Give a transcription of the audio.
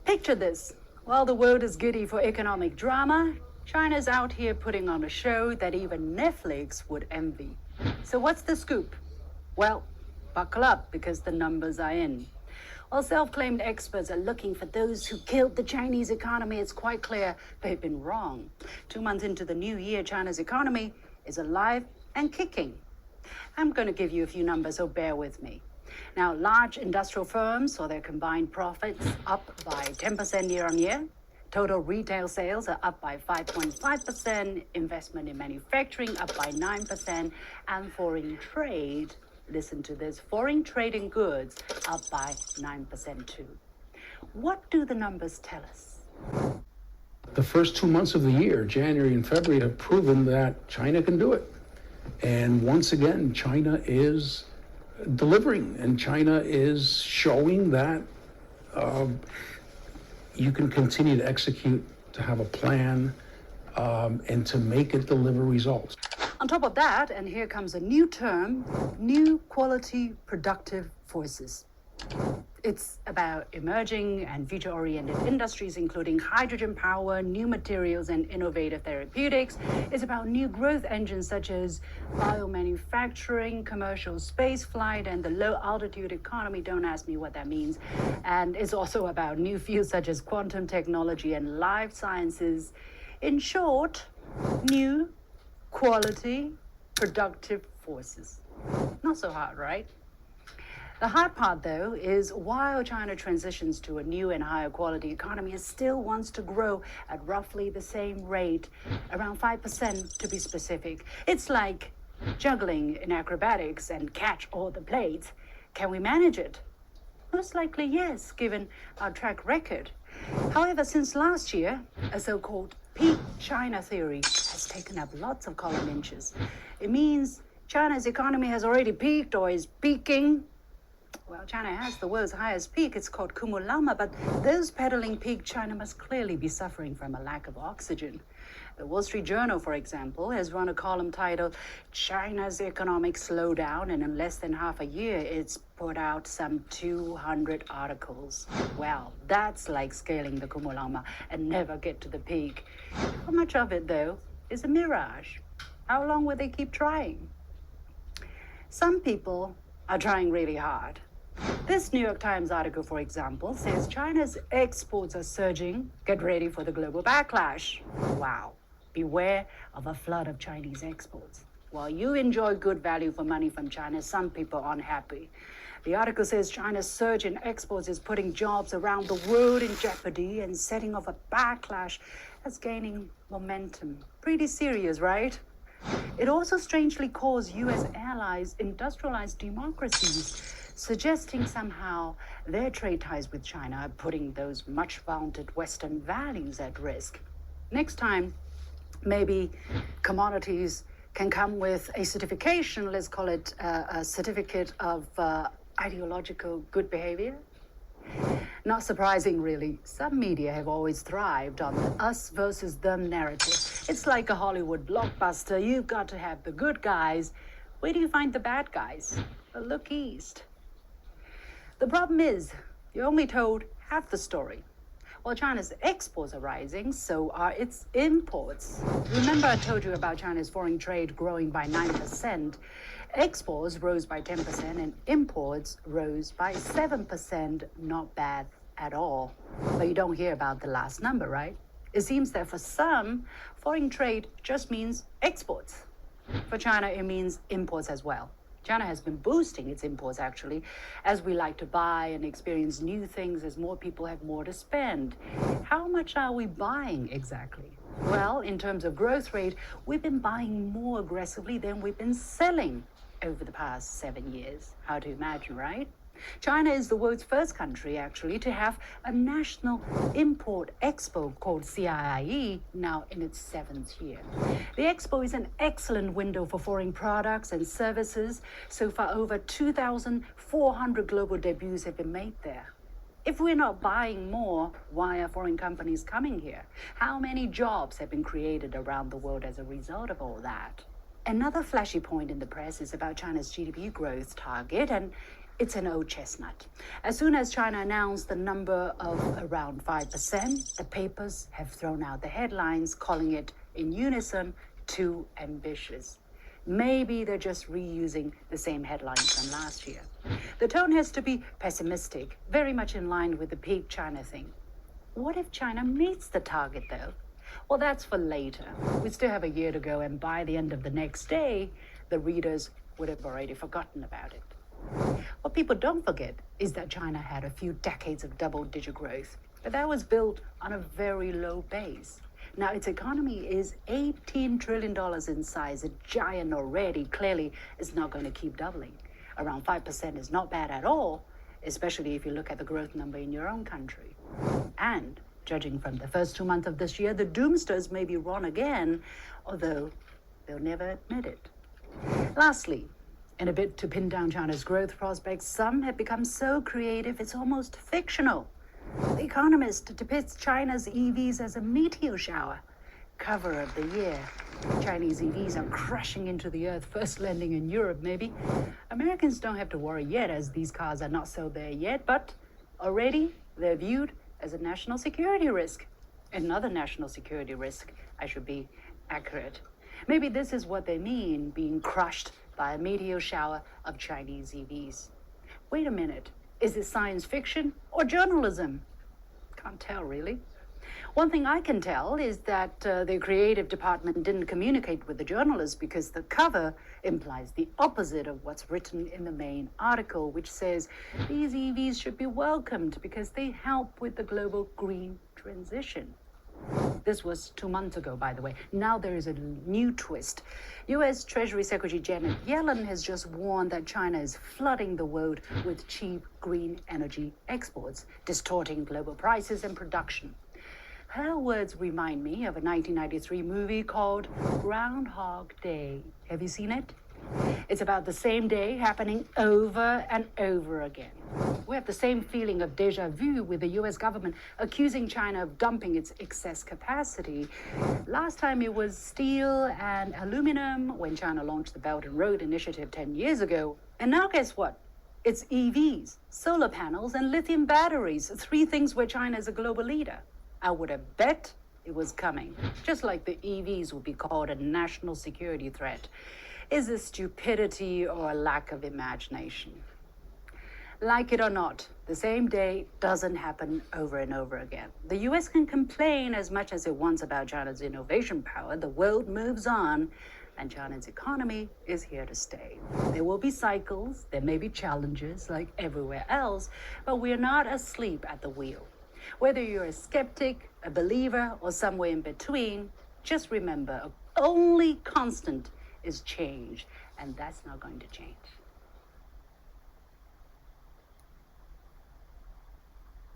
Picture this. While the world is giddy for economic drama, China's out here putting on a show that even Netflix would envy. So what's the scoop? Well, buckle up because the numbers are in. While self-claimed experts are looking for those who killed the Chinese economy, it's quite clear they've been wrong. 2 months into the new year, China's economy is alive and kicking. I'm going to give you a few numbers, so bear with me. Now, large industrial firms saw their combined profits up by 10% year on year. Total retail sales are up by 5.5%, investment in manufacturing up by 9%, and foreign trade, listen to this, foreign trade in goods up by 9% too. What do the numbers tell us? The first 2 months of the year, January and February, have proven that China can do it. And once again, China is delivering, and China is showing that you can continue to execute, to have a plan, and to make it deliver results. On top of that, and here comes a new term, new quality productive forces. It's about emerging and future-oriented industries, including hydrogen power, new materials, and innovative therapeutics. It's about new growth engines such as biomanufacturing, commercial spaceflight, and the low-altitude economy. Don't ask me what that means. And it's also about new fields such as quantum technology and life sciences. In short, new quality productive forces. Not so hard, right? The hard part, though, is while China transitions to a new and higher quality economy, it still wants to grow at roughly the same rate, around 5% to be specific. It's like juggling in acrobatics and catch all the plates. Can we manage it? Most likely yes, given our track record. However, since last year, a so-called peak China theory has taken up lots of column inches. It means China's economy has already peaked or is peaking. Well, China has the world's highest peak. It's called Cumulama, but those peddling peak China must clearly be suffering from a lack of oxygen. The Wall Street Journal, for example, has run a column titled China's Economic Slowdown, and in less than half a year, it's put out some 200 articles. Well, that's like scaling the Cumulama and never get to the peak. How much of it, though, is a mirage? How long will they keep trying? Some people are trying really hard. This New York Times article, for example, says China's exports are surging. Get ready for the global backlash. Wow. Beware of a flood of Chinese exports. While you enjoy good value for money from China, some people are unhappy. The article says China's surge in exports is putting jobs around the world in jeopardy and setting off a backlash that's gaining momentum. Pretty serious, right? It also strangely calls U.S. allies industrialized democracies, suggesting somehow their trade ties with China are putting those much-vaunted Western values at risk. Next time, maybe commodities can come with a certification, let's call it a certificate of ideological good behavior. Not surprising, really. Some media have always thrived on the us versus them narrative. It's like a Hollywood blockbuster. You've got to have the good guys. Where do you find the bad guys? Well, look east. The problem is, you're only told half the story. While China's exports are rising, so are its imports. Remember I told you about China's foreign trade growing by 9%. Exports rose by 10% and imports rose by 7%. Not bad at all. But you don't hear about the last number, right? It seems that for some, foreign trade just means exports. For China, it means imports as well. China has been boosting its imports, actually, as we like to buy and experience new things as more people have more to spend. How much are we buying exactly? Well, in terms of growth rate, we've been buying more aggressively than we've been selling over the past 7 years. Hard to imagine, right? China is the world's first country, actually, to have a national import expo called CIIE, now in its 7th year. The expo is an excellent window for foreign products and services. So far, over 2,400 global debuts have been made there. If we're not buying more, why are foreign companies coming here? How many jobs have been created around the world as a result of all that? Another flashy point in the press is about China's GDP growth target, and It's an old chestnut. As soon as China announced the number of around 5%, the papers have thrown out the headlines, calling it in unison too ambitious. Maybe they're just reusing the same headlines from last year. The tone has to be pessimistic, very much in line with the peak China thing. What if China meets the target, though? Well, that's for later. We still have a year to go, and by the end of the next day, the readers would have already forgotten about it. What people don't forget is that China had a few decades of double-digit growth, but that was built on a very low base. Now, its economy is $18 trillion in size, a giant already. Clearly, it's not going to keep doubling. Around 5% is not bad at all, especially if you look at the growth number in your own country. And judging from the first 2 months of this year, the doomsters may be wrong again, although they'll never admit it. Lastly, in a bid to pin down China's growth prospects, some have become so creative it's almost fictional. The Economist depicts China's EVs as a meteor shower. Cover of the year. Chinese EVs are crashing into the earth, first landing in Europe, maybe. Americans don't have to worry yet, as these cars are not sold there yet, but already they're viewed as a national security risk. Another national security risk, I should be accurate. Maybe this is what they mean, being crushed by a meteor shower of Chinese EVs. Wait a minute, is this science fiction or journalism? Can't tell, really. One thing I can tell is that the creative department didn't communicate with the journalists because the cover implies the opposite of what's written in the main article, which says these EVs should be welcomed because they help with the global green transition. This was 2 months ago, by the way. Now there is a new twist. U.S. Treasury Secretary Janet Yellen has just warned that China is flooding the world with cheap green energy exports, distorting global prices and production. Her words remind me of a 1993 movie called Groundhog Day. Have you seen it? It's about the same day happening over and over again. We have the same feeling of déjà vu with the US government accusing China of dumping its excess capacity. Last time it was steel and aluminum when China launched the Belt and Road Initiative 10 years ago. And now guess what? It's EVs, solar panels, and lithium batteries, 3 things where China is a global leader. I would have bet it was coming, just like the EVs would be called a national security threat. Is this stupidity or a lack of imagination? Like it or not, the same day doesn't happen over and over again. The US can complain as much as it wants about China's innovation power. The world moves on, and China's economy is here to stay. There will be cycles, there may be challenges like everywhere else, but we're not asleep at the wheel. Whether you're a skeptic, a believer, or somewhere in between, just remember, only constant is change, and that's not going to change.